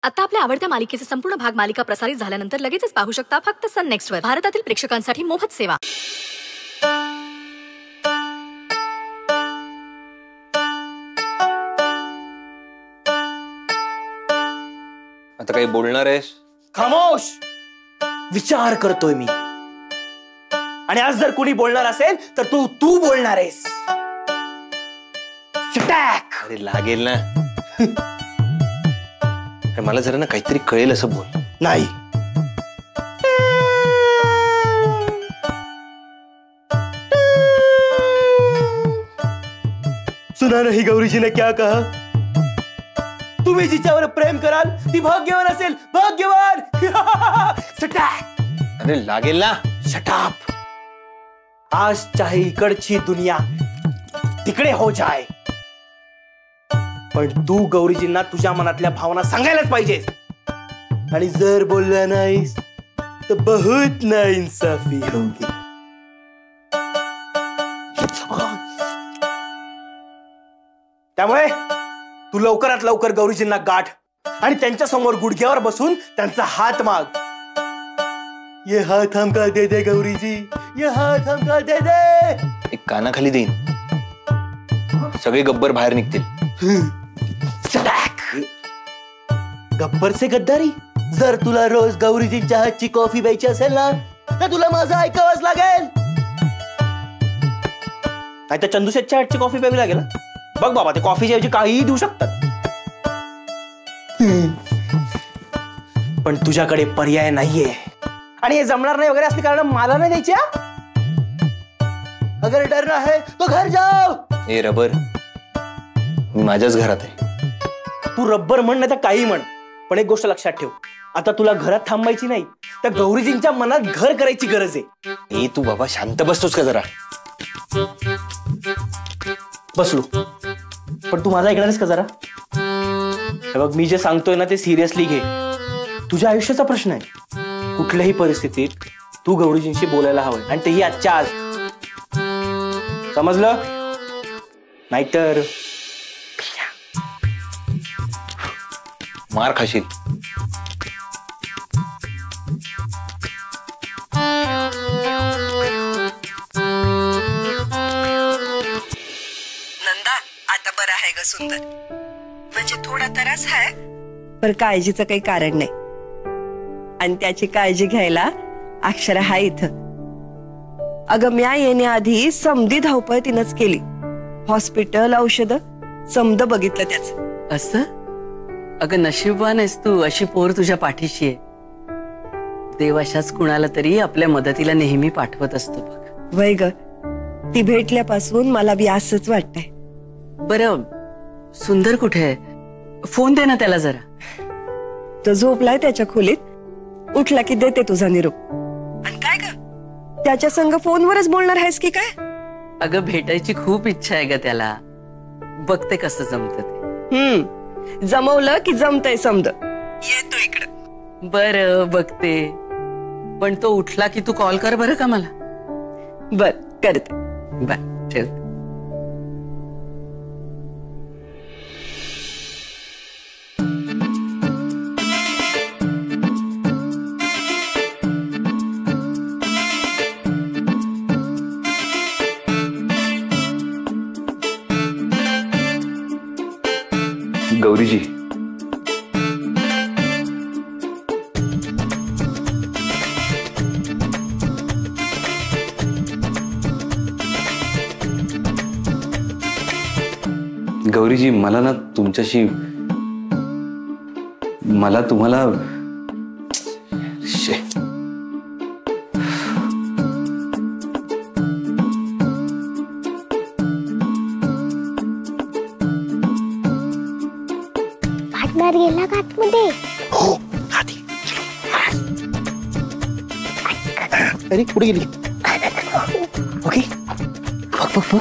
आता आपल्या आवडत्या मालिकेचे संपूर्ण भाग मालिका प्रसारित झाल्यानंतर लगेचच पाहू शकता फक्त सन नेक्स्ट वर. भारतातील प्रेक्षकांसाठी मोफत सेवा. आता काही बोलणार आहेस? खामोश. विचार करतोय मी. आणि आज जर कोणी बोलणार असेल तर तू बोलणार आहेस. स्टॅक. अरे लागेल ना. मला जरा ना काहीतरी कळेल असं बोल. नाही. सुना नहीं गौरी जी ने क्या कहा? तुम्ही जिच्यावर प्रेम कराल ती भाग्यवान असेल. भाग्यवान. स्टॅक. अरे लागेल ना. Shut up. आज चाहे इकडची दुनिया तिकडे हो जाए, पण तू गौरीजींना तुझ्या मनातल्या भावना सांगायलाच पाहिजेस. आणि जर बोलला नाहीस तर बहुत नाइंसाफी होगी. त्यामुळे तू लवकरात लवकर गौरीजींना गाठ आणि त्यांच्या समोर गुडघ्यावर बसून त्यांचा हात माग. ये हात हमका दे दे गौरी जी, ये हात हमका दे दे. एक कानाखाली देईन, सगळे गब्बर बाहेर निघतील. गब्बर से गद्दारी. जर तुला रोज गौरीजींच्या हातची कॉफी प्यायची असेल ना तर तुला माझं ऐकावंच लागेल. नाही तर चंदूशेठच्या हातची कॉफी प्यावी लागेल. बघ बाबा, ते कॉफीच्या ऐवजी काहीही देऊ शकतात. पण तुझ्याकडे पर्याय नाहीये. आणि हे जमणार नाही वगैरे असली कारण मला नाही द्यायची. अगर डरना है तो घर जाओ. ए रबर, मी माझ्याच घरात आहे. तू रब्बर म्हण नाही तर काही म्हण, पण एक गोष्ट लक्षात ठेव. आता तुला घरात थांबायची नाही तर गौरीजींच्या मनात घर करायची गरज आहे. ए तू बाबा शांत बसतोस का जरा? बसलो, पण तू माझा ऐकणारच का जरा? हे बघ, मी जे सांगतोय ना ते सिरियसली घे. तुझ्या आयुष्याचा प्रश्न आहे. कुठल्याही परिस्थितीत तू गौरीजींशी बोलायला हवंय, आणि तेही आजच्या आज. समजलं? नाहीतर मार खाशील. नंदा, आता बरं आहे ग सुंदर. म्हणजे थोडा त्रास आहे, पण काळजीचं काही कारण नाही. आणि त्याची काळजी घ्यायला अक्षरा हा इथं. अगं म्या येण्याआधी समधी धावपळ तिनंच केली. हॉस्पिटल, औषध समद बघितलं त्याचं. असं? अगं नशीबवान आहेस तू, अशी पोर तुझ्या पाठीशी आहे. देव अशाच कुणाला तरी आपल्या मदतीला नेहमी पाठवत असतो बघ. वय ग, ती भेटल्यापासून मला बी असंच वाटतंय. बरं, सुंदर कुठे आहे? फोन दे ना त्याला जरा. तो झोपलाय त्याच्या खोलीत. उठला की देते तुझा निरोप. आणि काय ग, त्याच्या संग फोनवरच बोलणार आहेस की काय? अगं भेटायची खूप इच्छा आहे ग त्याला. बघते कसं जमत ते. जमवलं की जमतय समद. येतो इकडं. बरं बघते, पण तो उठला की तू कॉल कर बरं का मला. बर करते. बर ठेवते. गौरीजी, गौरीजी, मला ना तुमच्याशी, मला तुम्हाला गेला का आतमध्ये? हो, आधी. अरे कुठे गेली? ओके, बघ बघ बघ.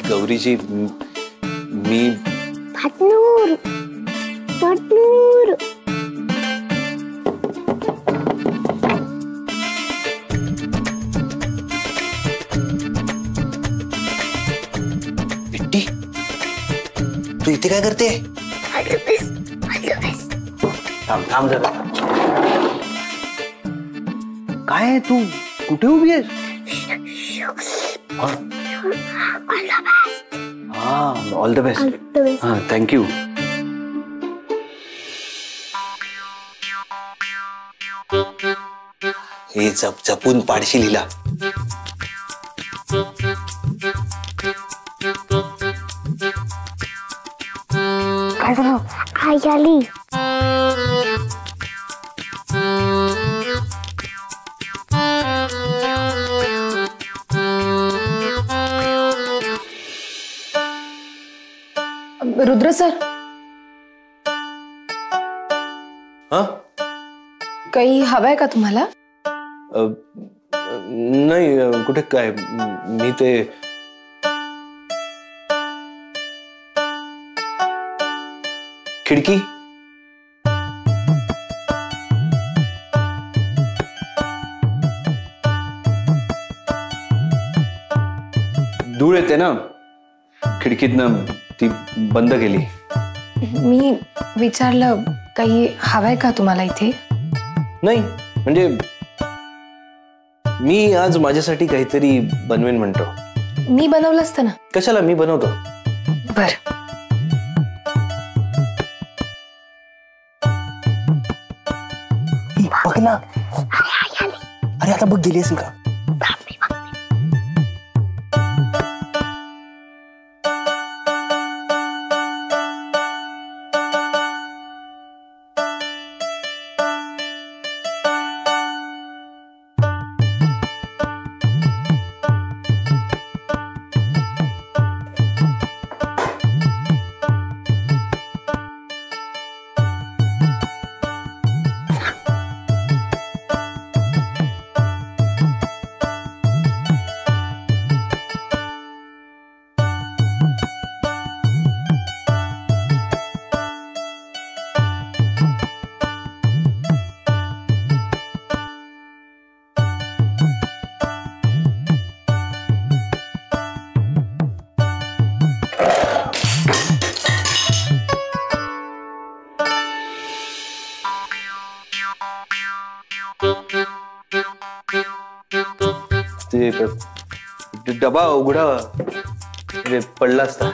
गौरीजी, मी फाटनूर फाटनूर तू इथे काय करते? थांब थांब जरा. काय आहे तू? कुठे उभी आहेस? हा, ऑल द बेस्ट. हा, थँक्यू. हे जपून पाडशी लिहिला. काय झालं? आई आली. रुद्र सर, हा काही हवंय का तुम्हाला? नाही, कुठे काय, मी ते खिडकी. धूळ येते ना खिडकीतनं, ती बंद केली. मी विचारलं काही हवंय का तुम्हाला इथे? नाही, म्हणजे मी आज माझ्यासाठी काहीतरी बनवेन म्हणतो. मी बनवलं असतं ना. कशाला, मी बनवतो. बर. बघ ना. अरे आता बघ, गेली असेल का? ते डबा उघडा, पडला असता.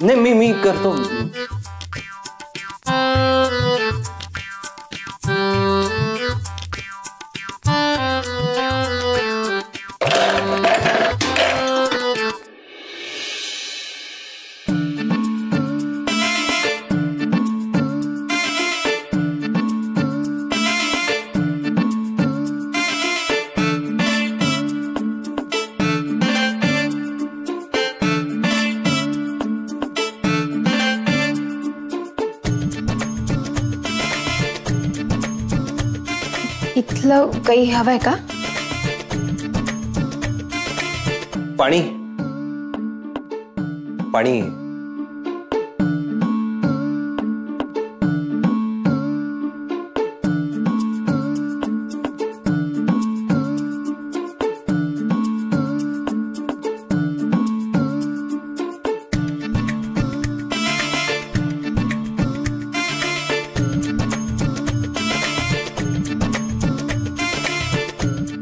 नाही, मी करतो. इथलं काही हवंय का? पाणी. पाणी.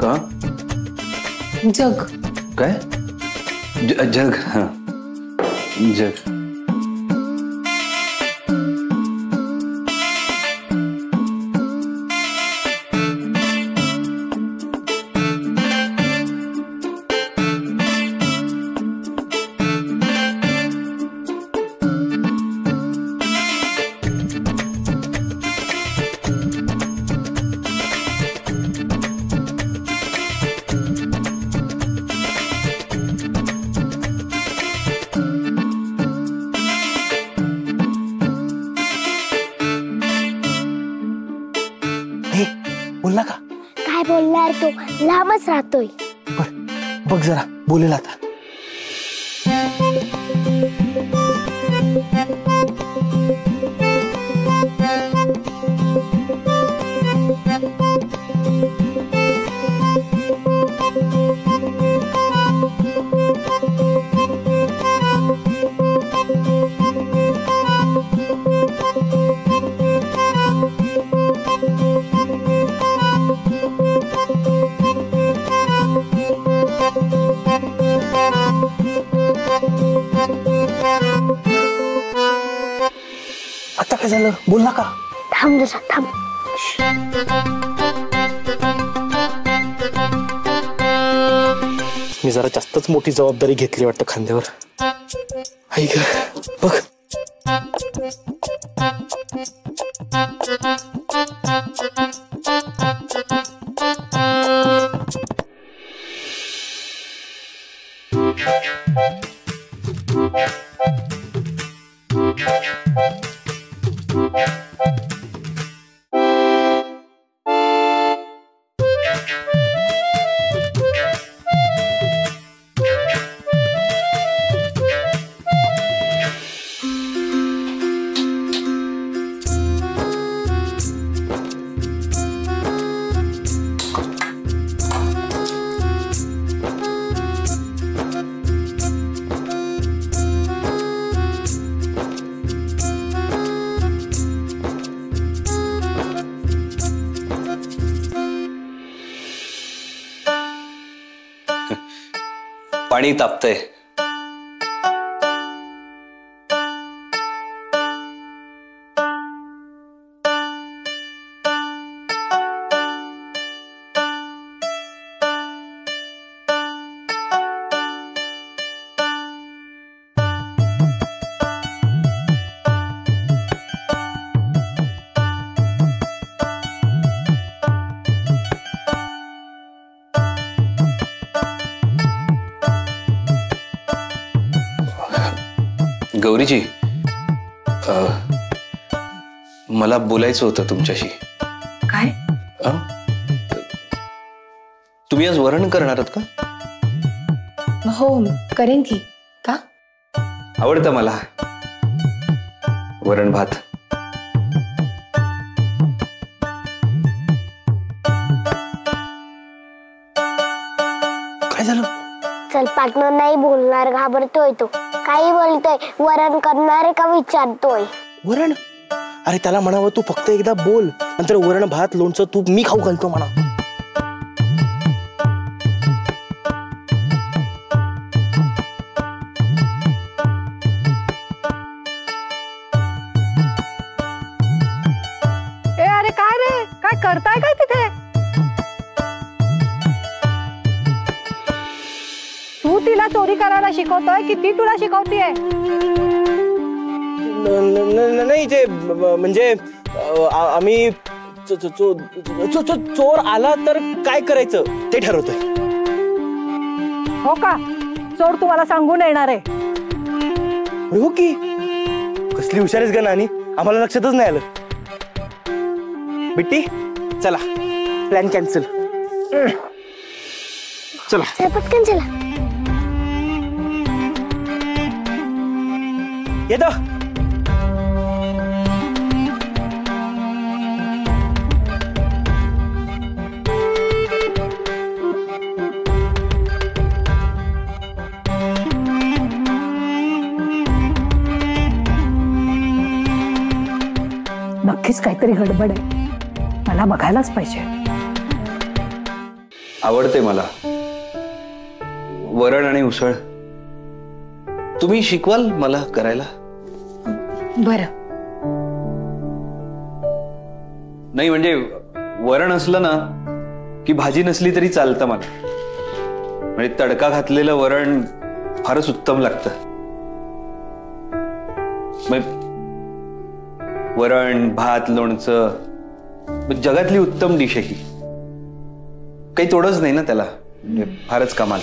का? जग. काय? जग. हा, जग. बोलला का? काय बोलणार तो? लांबच राहतोय. बघ जरा, बोलेल आता. काय झालं? बोल ना का. थांब जसा थांब. मी जरा जास्तच मोठी जबाबदारी घेतली वाटतं खांद्यावर. ऐक बघ. पाणी तापतंय. गौरीजी, मला बोलायचं होतं तुमच्याशी. काय? तुम्ही आज वरण करणार आहात का? हो करेन की. का? आवडतं मला वरण भात. काय झालं? चल पार्टनर नाही बोलणार, घाबरतोय तो. काही बोलतोय, वरण करणार का विचारतोय. वरण? अरे त्याला म्हणावं तू फक्त एकदा बोल, नंतर वरण भात लोणचं तूप मी खाऊ घालतो म्हणा. ए अरे काय रे, काय करताय काय तिथे? तू तिला चोरी करायला शिकवतोय की ती तुला शिकवतीये? नाही ते म्हणजे आम्ही चोर आला तर काय करायचं ते ठरवतोय. हो का? चोर तुम्हाला सांगून येणार आहे. हो की. कसली हुशारीच ग नानी, आम्हाला लक्षातच नाही आलं. बिट्टी चला, प्लॅन कॅन्सल. चला चल पटकन चला. येतो. नक्कीच काहीतरी गडबड आहे, मला बघायलाच पाहिजे. आवडते मला वरण आणि उसळ. तुम्ही शिकवाल मला करायला? बरं. नाही म्हणजे वरण असलं ना की भाजी नसली तरी चालतं मला. म्हणजे तडका घातलेलं वरण फारच उत्तम लागतं. वरण भात लोणचं जगातली उत्तम डिश आहे ही. काही तोडच नाही ना त्याला, म्हणजे फारच कमाल.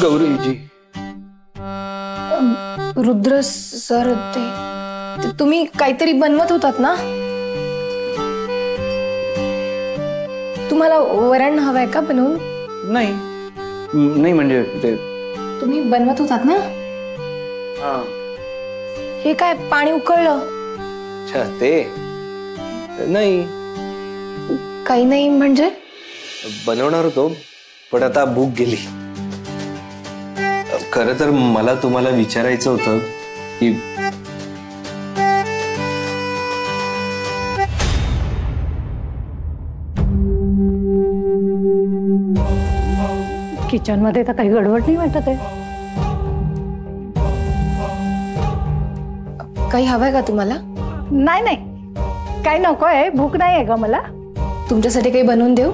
गौरीजी, रुद्र सर ते तुम्ही काहीतरी बनवत होतात ना? तुम्हाला वरण हवंय का बनवून? नाही नाही म्हणजे ते तुम्ही बनवत होतात ना? हे काय पाणी उकळलं? अच्छा ते नाही. काही नाही म्हणजे? बनवणार होतो पण आता भूक गेली. खरं तर मला तुम्हाला विचारायचं होतं की किचन मध्ये तर काही गडबड नाही वाटत आहे. काही हवंय का तुम्हाला? नाही नाही, काही नकोय, भूक नाही आहे ग मला. तुमच्यासाठी काही बनवून देऊ?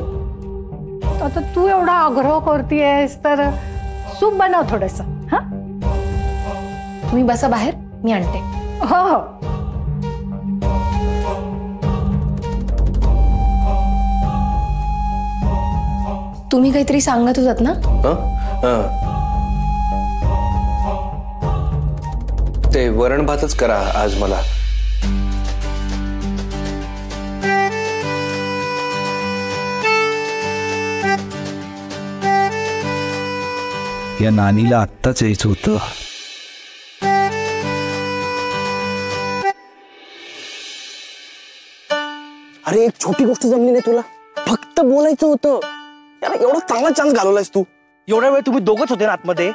आता तू एवढा आग्रह करतेयस तर सूप बनव थोडस. हा, तुम्ही बसा बाहेर, मी आणते. हो हो. तुम्ही काहीतरी सांगत होतात ना? ते वरण भातच करा आज मला. या नानीला आत्ताच यायचं होतं. अरे एक छोटी गोष्ट जमली नाही तुला, फक्त बोलायचं होतं. यार एवढा चांगला चान्स घालवलायस तू. एवढ्या वेळ तुम्ही दोघच होते ना आतमध्ये.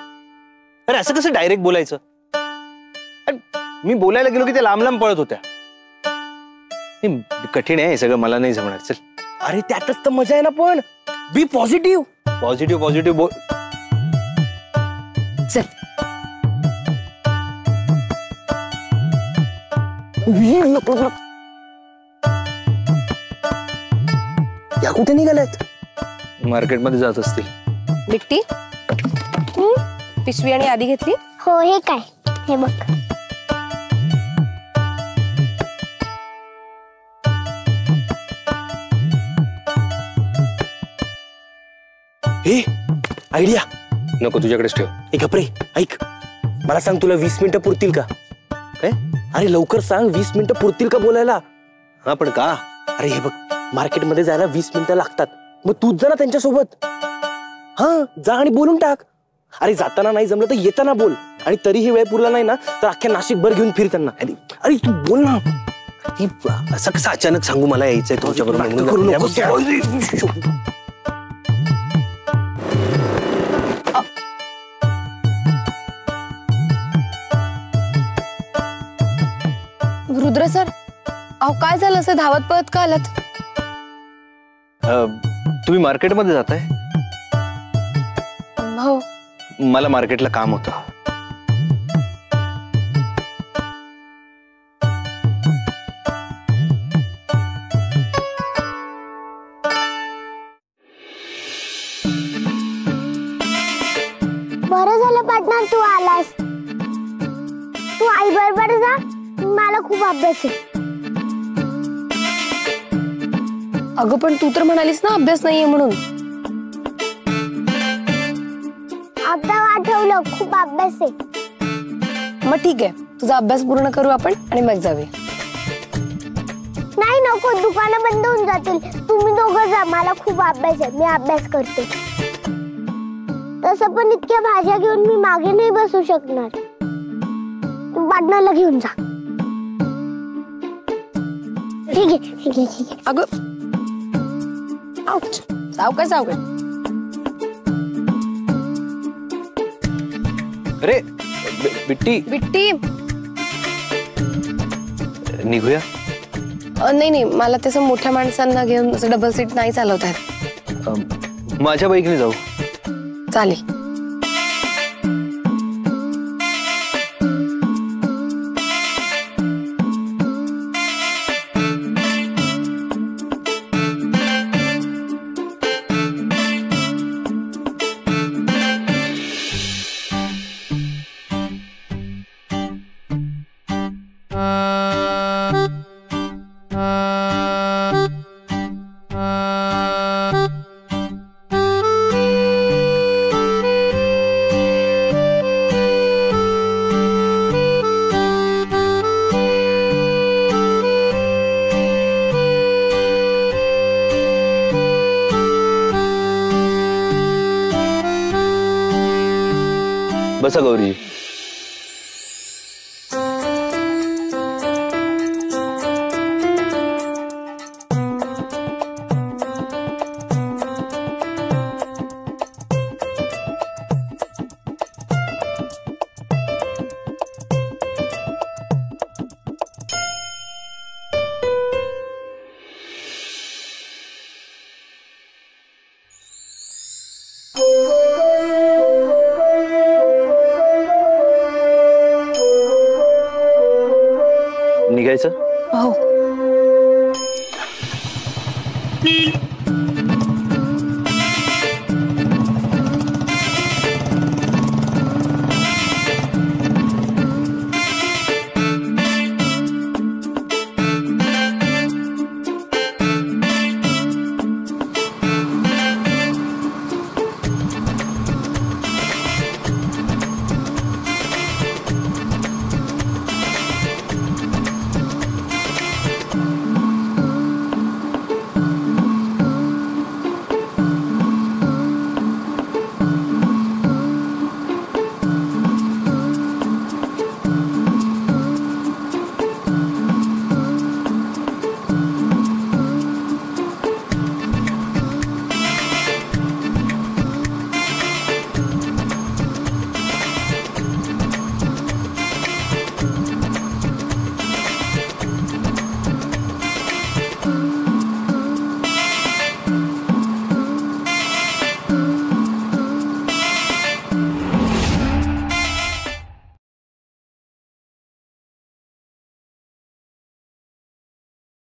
अरे असं कसं डायरेक्ट बोलायचं? अरे, मी बोलायला गेलो की ते लांब लांब पळत होत्या. कठीण आहे हे सगळं, मला नाही जमणार. चल. अरे त्यातच तर मजा आहे ना. पण बी पॉझिटिव्ह. पॉझिटिव्ह पॉझिटिव्ह बोल. चल. या कुठे निघाल्यात? मार्केटमध्ये जात असतील. बिट्टी, पिशवी आणि आधी घेतली? हो, हे काय? हे बघ. हे आयडिया. नको, तुझ्याकडेच ठेव. ए गप्रे, ऐक. मला सांग, तुला 20 मिनिटं पुरतील का? काय? अरे लवकर सांग, 20 मिनिटं पुरतील का बोलायला? हा, पण का? अरे हे बघ, मार्केटमध्ये जायला 20 मिनिटं लागतात. मग तूच जा ना त्यांच्यासोबत. हा, जा आणि बोलून टाक. अरे जाताना नाही जमलं तर येताना बोल. आणि तरीही वेळ पुरला नाही ना तर अख्ख्या नाशिकभर घेऊन फिर त्यांना. अरे तू बोल ना. असं कसं अचानक सांगू मला यायचंय तुमच्याबरोबर? रुद्र सर, अहो काय झालं, असं धावत पळत का आलात? तुम्ही मार्केटमध्ये जाताय? हो. मला मार्केटला काम होतं. बरं झालं पार्टनर तू आलास. तू आई बरोबर जा, मला खूप अभ्यास आहे. अगं पण तू तर म्हणालीस ना अभ्यास नाहीये म्हणून. आता आठवलं, खूप अभ्यास आहे. मग ठीक आहे, तुझा अभ्यास पूर्ण करू आपण आणि मग जाऊया. नाही नको, दुकानं बंद होऊन जातील. तुम्ही दोघं जा, मला खूप अभ्यास आहे. मी अभ्यास करते. तसं पण इतक्या भाज्या घेऊन मी मागे नाही बसू शकणार. तू पार्टनरला घेऊन जा. ठीक आहे ठीक आहे ठीक आहे. अगं सावकाश सावकाश. अरे बिट्टी, बिट्टी, निघूया? नाही नाही, मला तसं मोठ्या माणसांना घेऊन असं डबल सीट नाही चालवता येत. माझ्या बाईकने जाऊ? चालेल. बसा गौरी. निघायचं? हो.